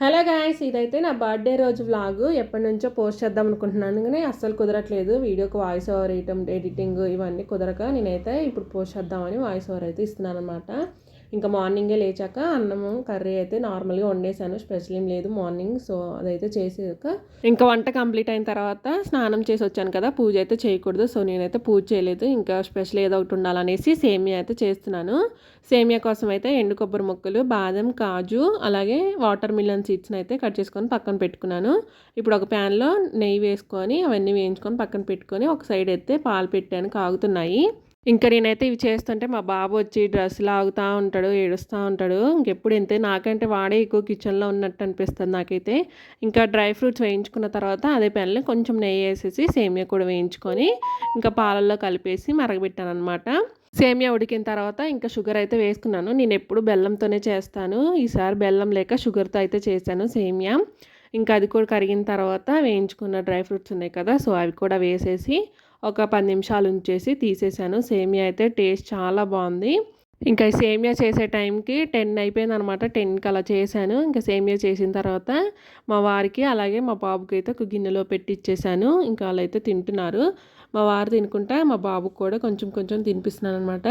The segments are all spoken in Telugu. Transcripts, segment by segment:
హలో గాయ్స్, ఇదైతే నా బర్త్డే రోజు వ్లాగ్. ఎప్పటి నుంచో పోస్ట్ చేద్దాం అనుకుంటున్నాను కానీ అస్సలు కుదరట్లేదు. వీడియోకి వాయిస్ ఓవర్ వేయటం, ఎడిటింగ్ ఇవన్నీ కుదరక నేనైతే ఇప్పుడు పోస్ట్ చేద్దామని వాయిస్ ఓవర్ అయితే ఇస్తున్నాను అనమాట. ఇంకా మార్నింగే లేచాక అన్నము కర్రీ అయితే నార్మల్గా వండేసాను. స్పెషల్ ఏం లేదు మార్నింగ్. సో అదైతే చేసాక ఇంకా వంట కంప్లీట్ అయిన తర్వాత స్నానం చేసి వచ్చాను కదా, పూజ అయితే చేయకూడదు. సో నేనైతే పూజ చేయలేదు. ఇంకా స్పెషల్ ఏదో ఒకటి ఉండాలనేసి సేమియా అయితే చేస్తున్నాను. సేమియా కోసం అయితే ఎండు కొబ్బరి ముక్కలు, బాదం, కాజు, అలాగే వాటర్ మిలన్ సీడ్స్ని అయితే కట్ చేసుకొని పక్కన పెట్టుకున్నాను. ఇప్పుడు ఒక ప్యాన్లో నెయ్యి వేసుకొని అవన్నీ వేయించుకొని పక్కన పెట్టుకొని ఒక సైడ్ అయితే పాలు పెట్టాను, కాగుతున్నాయి. ఇంకా నేనైతే ఇవి చేస్తుంటే మా బాబు వచ్చి డ్రెస్ లాగుతూ ఉంటాడు, ఏడుస్తూ ఉంటాడు. ఇంకెప్పుడు ఇంతే, నాకంటే వాడే ఎక్కువ కిచెన్లో ఉన్నట్టు అనిపిస్తుంది నాకైతే. ఇంకా డ్రై ఫ్రూట్స్ వేయించుకున్న తర్వాత అదే ప్యాన్లో కొంచెం నెయ్యి వేసేసి సేమియా కూడా వేయించుకొని ఇంకా పాలల్లో కలిపేసి మరగబెట్టాను అనమాట. సేమియా ఉడికిన తర్వాత ఇంకా షుగర్ అయితే వేసుకున్నాను. నేను ఎప్పుడు బెల్లంతోనే చేస్తాను, ఈసారి బెల్లం లేక షుగర్తో అయితే చేశాను సేమియా. ఇంకా అది కూడా కరిగిన తర్వాత వేయించుకున్న డ్రై ఫ్రూట్స్ ఉన్నాయి కదా, సో అవి కూడా వేసేసి ఒక 10 నిమిషాలు ఉంచేసి తీసేసాను. సేమియా అయితే టేస్ట్ చాలా బాగుంది. ఇంకా ఈ సేమియా చేసే టైంకి 10 అయిపోయింది అనమాట. 10కి అలా చేశాను. ఇంకా సేమియా చేసిన తర్వాత మా వారికి అలాగే మా బాబుకి అయితే ఒక గిన్నెలో పెట్టి ఇచ్చేసాను. ఇంకా వాళ్ళైతే తింటున్నారు. మా వారు తినుకుంటా మా బాబుకి కూడా కొంచెం కొంచెం తినిపిస్తున్నాను అనమాట.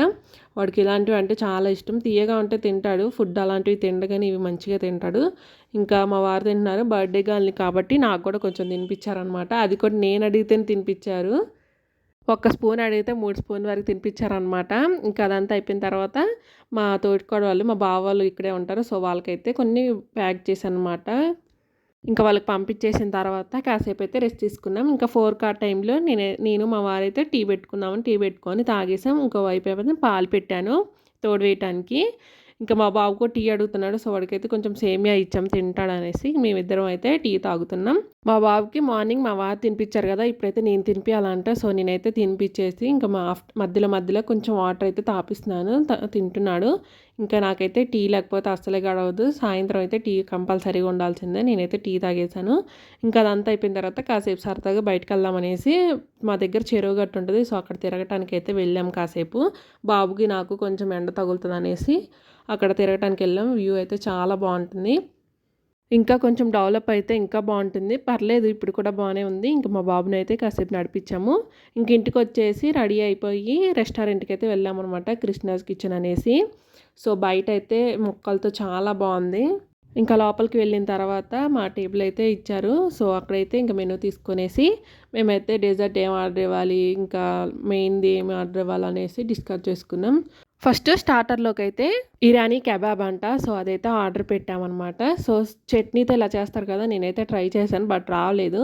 వాడికి ఇలాంటివి అంటే చాలా ఇష్టం. తీయగా ఉంటే తింటాడు, ఫుడ్ అలాంటివి తినగానే ఇవి మంచిగా తింటాడు. ఇంకా మా వారు తింటున్నారు. బర్త్డే గర్ల్ని కాబట్టి నాకు కూడా కొంచెం తినిపించారనమాట. అది కూడా నేను అడిగితేనే తినిపించారు. ఒక్క స్పూన్ అడిగితే 3 స్పూన్ వరకు తినిపించారనమాట. ఇంకా అదంతా అయిపోయిన తర్వాత మా తోటికోడళ్ళు, మా బావ వాళ్ళు ఇక్కడే ఉంటారు. సో వాళ్ళకైతే కొన్ని ప్యాక్ చేశానమాట. ఇంకా వాళ్ళకి పంపించేసిన తర్వాత కాసేపు అయితే రెస్ట్ తీసుకున్నాం. ఇంకా 4 ఆ టైంలో నేను మా వారైతే టీ పెట్టుకున్నామని టీ పెట్టుకొని తాగేసాం. ఇంకో వైపు ఏమైతే పాలు పెట్టాను తోడు వేయటానికి. ఇంకా మా బాబు కూడా టీ అడుగుతున్నాడు. సో వాడికైతే కొంచెం సేమియా ఇచ్చాం తింటాడనేసి మేమిద్దరం అయితే టీ తాగుతున్నాం. మా బాబుకి మార్నింగ్ మా వారు తినిపించారు కదా, ఇప్పుడైతే నేను తినిపించాలంట. సో నేనైతే తినిపించేసి ఇంకా మధ్యలో మధ్యలో కొంచెం వాటర్ అయితే తాపిస్తున్నాను, తింటున్నాడు. ఇంకా నాకైతే టీ లేకపోతే అస్సలే గడవదు. సాయంత్రం అయితే టీ కంపల్సరీగా ఉండాల్సిందే. నేనైతే టీ తాగేసాను. ఇంకా అదంతా అయిపోయిన తర్వాత కాసేపు సరదాగా బయటకు వెళ్దామనేసి మా దగ్గర చెరువు గట్టు ఉంటుంది. సో అక్కడ తిరగటానికి అయితే వెళ్ళాం కాసేపు. బాబుకి నాకు కొంచెం ఎండ తగులుతుంది అనేసి అక్కడ తిరగటానికి వెళ్ళాం. వ్యూ అయితే చాలా బాగుంటుంది. ఇంకా కొంచెం డెవలప్ అయితే ఇంకా బాగుంటుంది. పర్లేదు, ఇప్పుడు కూడా బాగానే ఉంది. ఇంకా మా బాబుని అయితే కాసేపు నడిపించాము. ఇంక ఇంటికి వచ్చేసి రెడీ అయిపోయి రెస్టారెంట్కి అయితే వెళ్ళామన్నమాట, కృష్ణాస్ కిచెన్ అనేసి. సో బయట అయితే మొక్కలతో చాలా బాగుంది. ఇంకా లోపలికి వెళ్ళిన తర్వాత మా టేబుల్ అయితే ఇచ్చారు. సో అక్కడైతే ఇంకా మెనూ తీసుకొనేసి మేమైతే డెజర్ట్ ఏం ఆర్డర్ ఇవ్వాలి, ఇంకా మెయిన్ది ఏమి ఆర్డర్ ఇవ్వాలనేసి డిస్కస్ చేసుకున్నాం. ఫస్ట్ స్టార్టర్లోకి అయితే ఇరానీ కబాబ్ అంట. సో అదైతే ఆర్డర్ పెట్టామన్నమాట. సో చట్నీతో ఇలా చేస్తారు కదా, నేనైతే ట్రై చేశాను బట్ రాలేదు.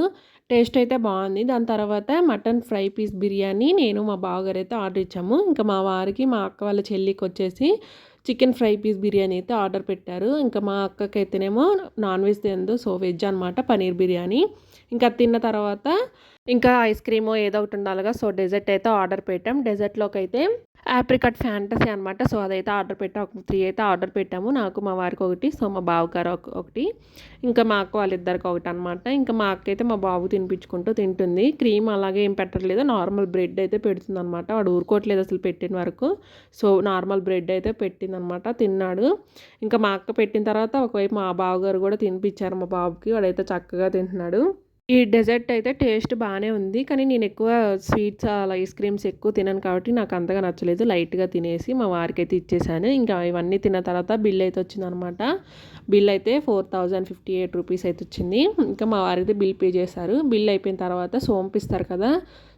టేస్ట్ అయితే బాగుంది. దాని తర్వాత మటన్ ఫ్రై పీస్ బిర్యానీ నేను మా బావగారు అయితే ఆర్డర్ ఇచ్చాము. ఇంకా మా వారికి, మా అక్క వాళ్ళ చెల్లికి వచ్చేసి చికెన్ ఫ్రై పీస్ బిర్యానీ అయితే ఆర్డర్ పెట్టారు. ఇంకా మా అక్కకి అయితేనేమో నాన్ వెజ్ తిందు, సో వెజ్ అనమాట, పనీర్ బిర్యానీ. ఇంకా తిన్న తర్వాత ఇంకా ఐస్ క్రీమో ఏదో ఒకటి ఉండాలిగా, సో డెజర్ట్ అయితే ఆర్డర్ పెట్టాం. డెజర్ట్లోకి అయితే ఆప్రికాట్ ఫ్యాంటసీ అనమాట. సో అదైతే ఆర్డర్ పెట్టాం. ఒక 3 అయితే ఆర్డర్ పెట్టాము. నాకు, మా వారికి ఒకటి, సో మా బావగారు ఒకటి, ఇంకా మా అక్క వాళ్ళిద్దరికి ఒకటి అనమాట. ఇంకా మా అక్క అయితే మా బాబు తినిపించుకుంటూ తింటుంది. క్రీమ్ అలాగే ఏం పెట్టట్లేదు, నార్మల్ బ్రెడ్ అయితే పెడుతుంది అనమాట. వాడు ఊరుకోవట్లేదు అసలు పెట్టిన వరకు. సో నార్మల్ బ్రెడ్ అయితే పెట్టిందనమాట, తిన్నాడు. ఇంకా మా అక్క పెట్టిన తర్వాత ఒకవైపు మా బావగారు కూడా తినిపించారు మా బాబుకి. వాడైతే చక్కగా తింటున్నాడు. ఈ డెజర్ట్ అయితే టేస్ట్ బాగానే ఉంది, కానీ నేను ఎక్కువ స్వీట్స్ అలా ఐస్ క్రీమ్స్ ఎక్కువ తినను కాబట్టి నాకు అంతగా నచ్చలేదు. లైట్గా తినేసి మా వారికి అయితే ఇచ్చేసాను. ఇంకా ఇవన్నీ తిన్న తర్వాత బిల్ అయితే వచ్చిందనమాట. బిల్ అయితే 4058 రూపీస్ అయితే వచ్చింది. ఇంకా మా వారైతే బిల్ పే చేశారు. బిల్ అయిపోయిన తర్వాత సోంపు ఇస్తారు కదా,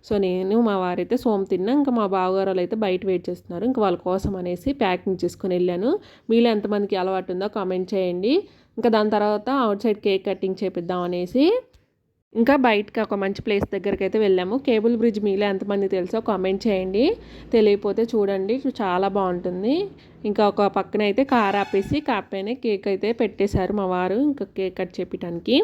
సో నేను మా వారైతే సోంపు తిన్నా. ఇంకా మా బావగారు వాళ్ళు అయితే బయట వెయిట్ చేస్తున్నారు. ఇంకా వాళ్ళ కోసం అనేసి ప్యాకింగ్ చేసుకొని వెళ్ళాను. మీలో ఎంతమందికి అలవాటు ఉందో కామెంట్ చేయండి. ఇంకా దాని తర్వాత అవుట్ సైడ్ కేక్ కటింగ్ చేపిద్దాం అనేసి ఇంకా బయటకి ఒక మంచి ప్లేస్ దగ్గరికి అయితే వెళ్ళాము. కేబుల్ బ్రిడ్జ్ మీలో ఎంతమంది తెలుసో కామెంట్ చేయండి, తెలియకపోతే చూడండి, చాలా బాగుంటుంది. ఇంకా ఒక పక్కన అయితే కార్ ఆపేసి పైన కేక్ అయితే పెట్టేశారు మా వారు, ఇంకా కేక్ కట్ చేపించడానికి.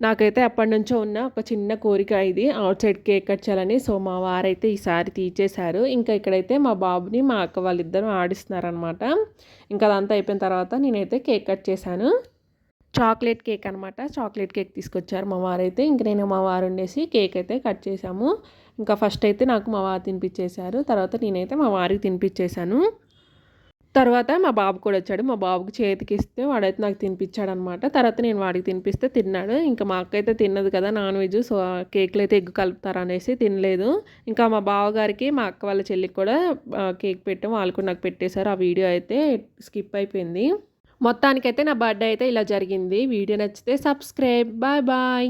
నాకైతే అప్పటి నుంచో ఉన్న ఒక చిన్న కోరిక ఇది, అవుట్ సైడ్ కేక్ కట్ చేయాలని. సో మా వారైతే ఈసారి తీసేశారు. ఇంకా ఇక్కడైతే మా బాబుని మా అక్క వాళ్ళిద్దరూ ఆడిస్తున్నారనమాట. ఇంకా అదంతా అయిపోయిన తర్వాత నేనైతే కేక్ కట్ చేశాను. చాక్లెట్ కేక్ అనమాట. చాక్లెట్ కేక్ తీసుకొచ్చారు మా వారైతే. ఇంక నేను మా వారు ఉండేసి కేక్ అయితే కట్ చేసాము. ఇంకా ఫస్ట్ అయితే నాకు మా వారు తినిపించేశారు, తర్వాత నేనైతే మా వారికి తినిపించేశాను. తర్వాత మా బాబు కూడా వచ్చాడు. మా బాబుకి చేతికి ఇస్తే వాడైతే నాకు తినిపించాడనమాట. తర్వాత నేను వాడికి తినిపిస్తే తిన్నాడు. ఇంకా మా అక్క అయితే తిన్నది కదా నాన్ వెజ్. సో, కేక్‌లో అయితే ఎగ్ కలుపుతారనేసి తినలేదు. ఇంకా మా బావగారికి, మా అక్క వాళ్ళ చెల్లికి కూడా కేక్ పెట్టాం. వాళ్ళు కూడా నాకు పెట్టేశారు. ఆ వీడియో అయితే స్కిప్ అయిపోయింది. మొత్తానికైతే నా బర్త్‌డే అయితే ఇలా జరిగింది. వీడియో నచ్చితే సబ్స్క్రైబ్. Bye bye.